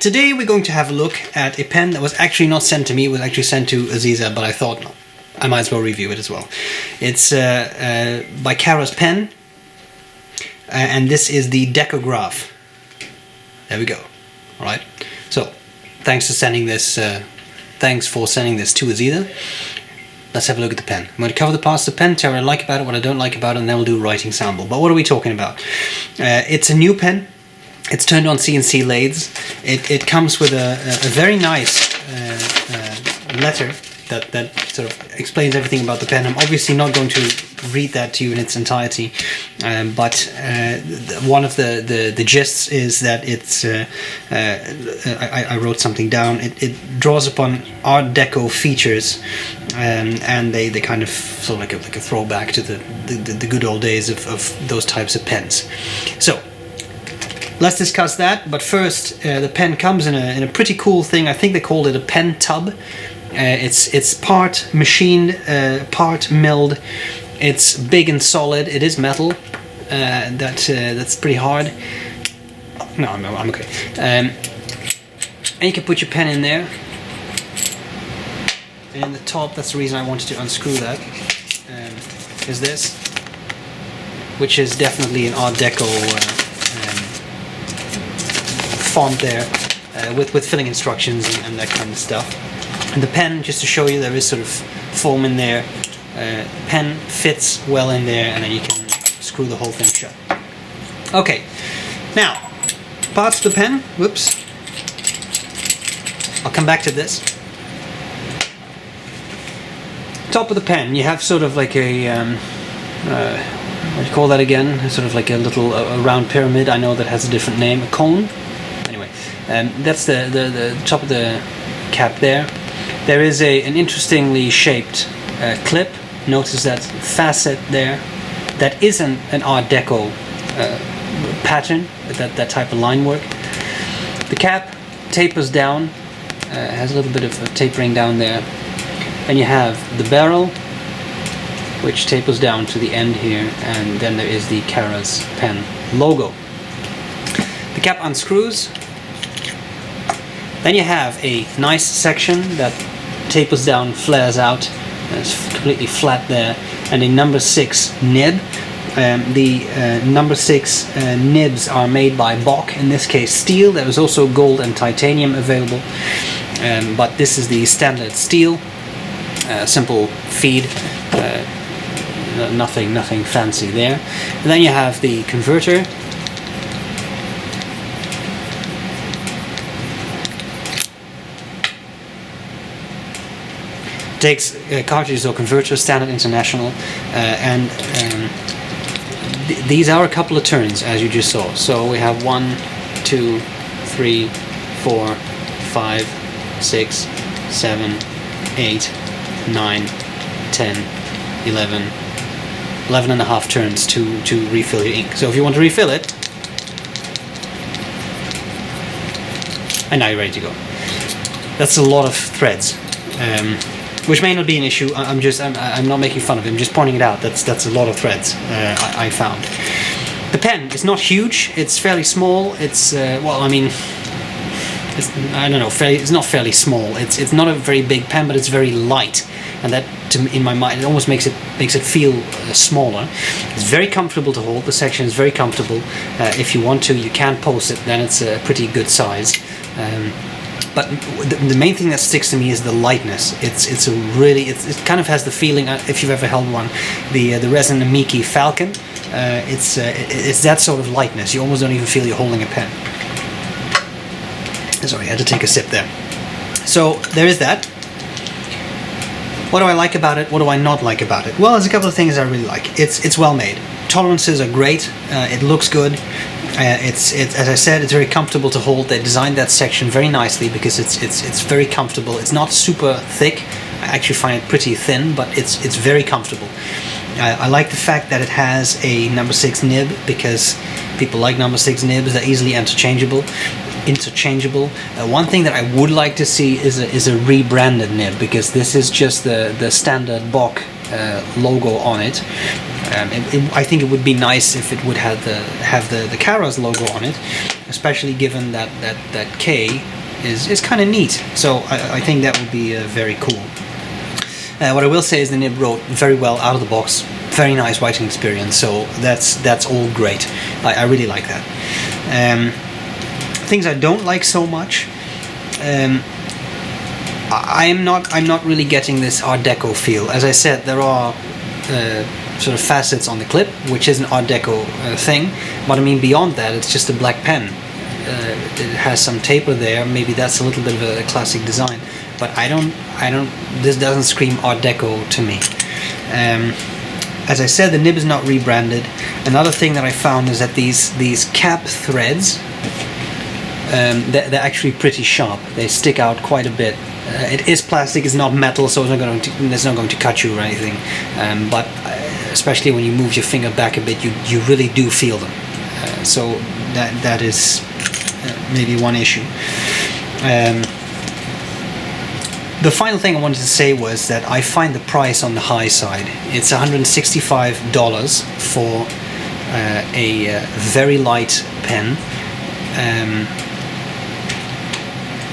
Today we're going to have a look at a pen that was actually not sent to me, it was actually sent to Azizah, but I thought I might as well review it as well. It's by Kara's pen, and this is the Decograph. There we go. Alright, so thanks for sending this to Azizah. Let's have a look at the pen. I'm going to cover the parts of the pen, tell what I like about it, what I don't like about it, and then we'll do a writing sample. But what are we talking about? It's a new pen. It's turned on CNC lathes. It comes with a very nice letter that sort of explains everything about the pen. I'm obviously not going to read that to you in its entirety, but one of the gists is that it's I wrote something down. It draws upon Art Deco features, and they kind of sort of like a throwback to the good old days of those types of pens. So let's discuss that. But first, the pen comes in a pretty cool thing. I think they called it a pen tub. It's part machined, part milled. It's big and solid. It is metal. That's pretty hard. No, I'm okay. And you can put your pen in there. And in the top, that's the reason I wanted to unscrew that. Is this, which is definitely an Art Deco font there, with filling instructions and that kind of stuff. And the pen, just to show you, there is sort of foam in there. Pen fits well in there, and then you can screw the whole thing shut. Okay, now parts of the pen. Whoops. I'll come back to this. Top of the pen, you have sort of like a what do you call that again? Sort of like a little a round pyramid. I know that has a different name, a cone. Anyway, that's the top of the cap there. There is an interestingly shaped clip. Notice that facet there. That isn't an Art Deco pattern, that type of line work. The cap tapers down, has a little bit of tapering down there. And you have the barrel, which tapers down to the end here, and then there is the Kara's pen logo. The cap unscrews. Then you have a nice section that tapers down, flares out, and it's completely flat there, and a number 6 nib. The number 6 nibs are made by B.R.E, in this case steel. There is also gold and titanium available, but this is the standard steel, simple feed, nothing fancy there. And then you have the converter. Takes cartridges or converters, standard, international, and these are a couple of turns, as you just saw. So we have 1, 2, 3, 4, 5, 6, 7, 8, 9, 10, 11 and a half turns to refill your ink. So if you want to refill it, and now you're ready to go. That's a lot of threads. Which may not be an issue. I'm not making fun of it. I'm just pointing it out. That's a lot of threads. I found. The pen is not huge. It's fairly small. It's well, I mean, I don't know. It's not fairly small. It's not a very big pen, but it's very light, and that, in my mind, it almost makes it feel smaller. It's very comfortable to hold. The section is very comfortable. If you want to, you can post it. Then it's a pretty good size. But the main thing that sticks to me is the lightness. It kind of has the feeling, if you've ever held one, the Resin Amiki Falcon. It's that sort of lightness. You almost don't even feel you're holding a pen. Sorry, I had to take a sip there. So there is that. What do I like about it? What do I not like about it? Well, there's a couple of things I really like. It's well made. Tolerances are great. It looks good. It's as I said, it's very comfortable to hold. They designed that section very nicely because it's very comfortable. It's not super thick. I actually find it pretty thin, but it's very comfortable. I like the fact that it has a number 6 nib because people like number 6 nibs. They're easily interchangeable. One thing that I would like to see is a rebranded nib, because this is just the standard B.R.E logo on it. I think it would be nice if it would have the Kara's logo on it. especially given that K is kind of neat. So I think that would be very cool. What I will say is the nib wrote very well out of the box. Very nice writing experience. So that's all great. I really like that. Things I don't like so much. I'm not really getting this Art Deco feel. As I said, there are sort of facets on the clip, which is an Art Deco thing. But I mean, beyond that, it's just a black pen. It has some taper there. Maybe that's a little bit of a classic design. But I don't. This doesn't scream Art Deco to me. As I said, the nib is not rebranded. Another thing that I found is that these cap threads, they're actually pretty sharp. They stick out quite a bit. It is plastic, it's not metal, so it's not going to cut you or anything. But especially when you move your finger back a bit, you really do feel them. So that is maybe one issue. The final thing I wanted to say was that I find the price on the high side. It's $165 for a very light pen.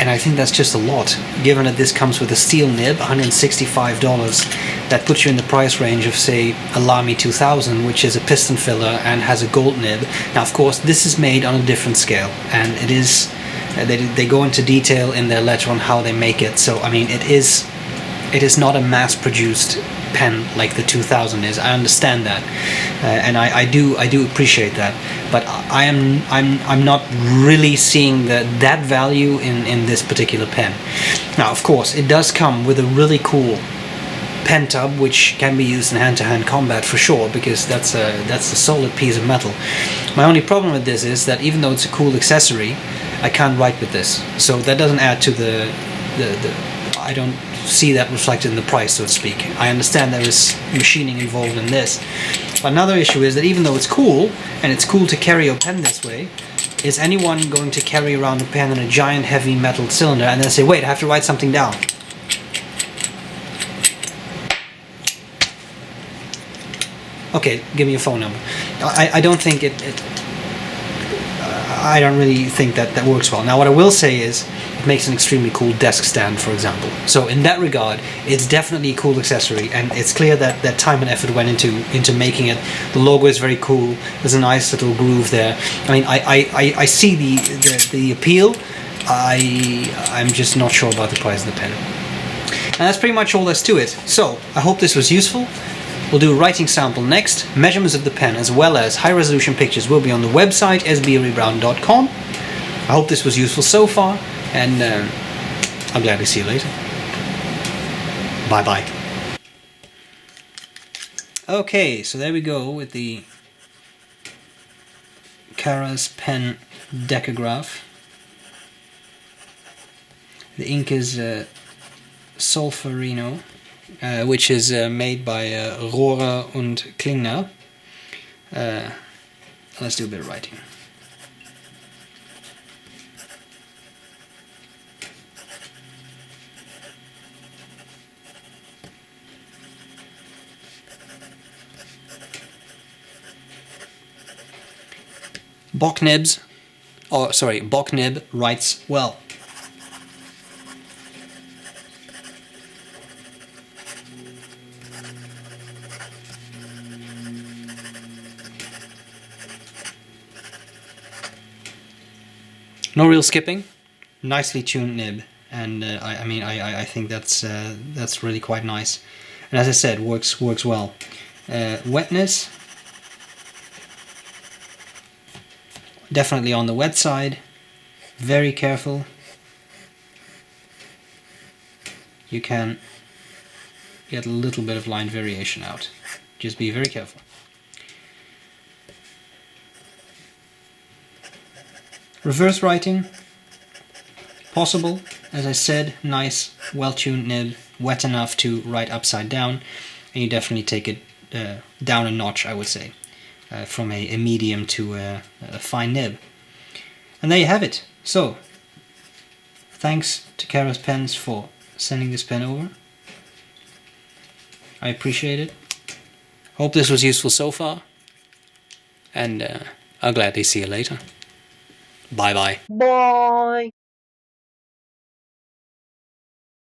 And I think that's just a lot, given that this comes with a steel nib, $165. That puts you in the price range of, say, a Lamy 2000, which is a piston filler and has a gold nib. Now, of course, this is made on a different scale, and it is. They go into detail in their letter on how they make it. So, I mean, it is not a mass-produced pen like the 2000 is. I understand that, and I do appreciate that. But I'm not really seeing that value in this particular pen. Now, of course, it does come with a really cool pen tub, which can be used in hand-to-hand combat for sure, because that's a solid piece of metal. My only problem with this is that even though it's a cool accessory, I can't write with this, so that doesn't add to the I don't see that reflected in the price, so to speak. I understand there is machining involved in this. But another issue is that even though it's cool, and it's cool to carry your pen this way, is anyone going to carry around a pen in a giant heavy metal cylinder and then say, wait, I have to write something down? Okay, give me your phone number. I don't think I don't really think that works well. Now, what I will say is, it makes an extremely cool desk stand, for example. So in that regard, it's definitely a cool accessory, and it's clear that time and effort went into making it. The logo is very cool. There's a nice little groove there. I mean, I see the appeal. I'm just not sure about the price of the pen. And that's pretty much all there's to it. So I hope this was useful. We'll do a writing sample next. Measurements of the pen as well as high-resolution pictures will be on the website sbrebrown.com. I hope this was useful so far, and I'll gladly see you later. Bye-bye. Okay, so there we go with the Karas pen Decograph. The ink is Solferino, which is made by Rohrer und Klingner. Let's do a bit of writing. Bocknib writes well. No real skipping, nicely tuned nib, and I think that's really quite nice. And as I said, works well. Wetness, definitely on the wet side. Very careful. You can get a little bit of line variation out. Just be very careful. Reverse writing, possible. As I said, nice, well-tuned nib, wet enough to write upside down, and you definitely take it down a notch, I would say, from a medium to a fine nib. And there you have it. So, thanks to Karas Pens for sending this pen over. I appreciate it. Hope this was useful so far, and I'll gladly see you later. Bye-bye. Bye.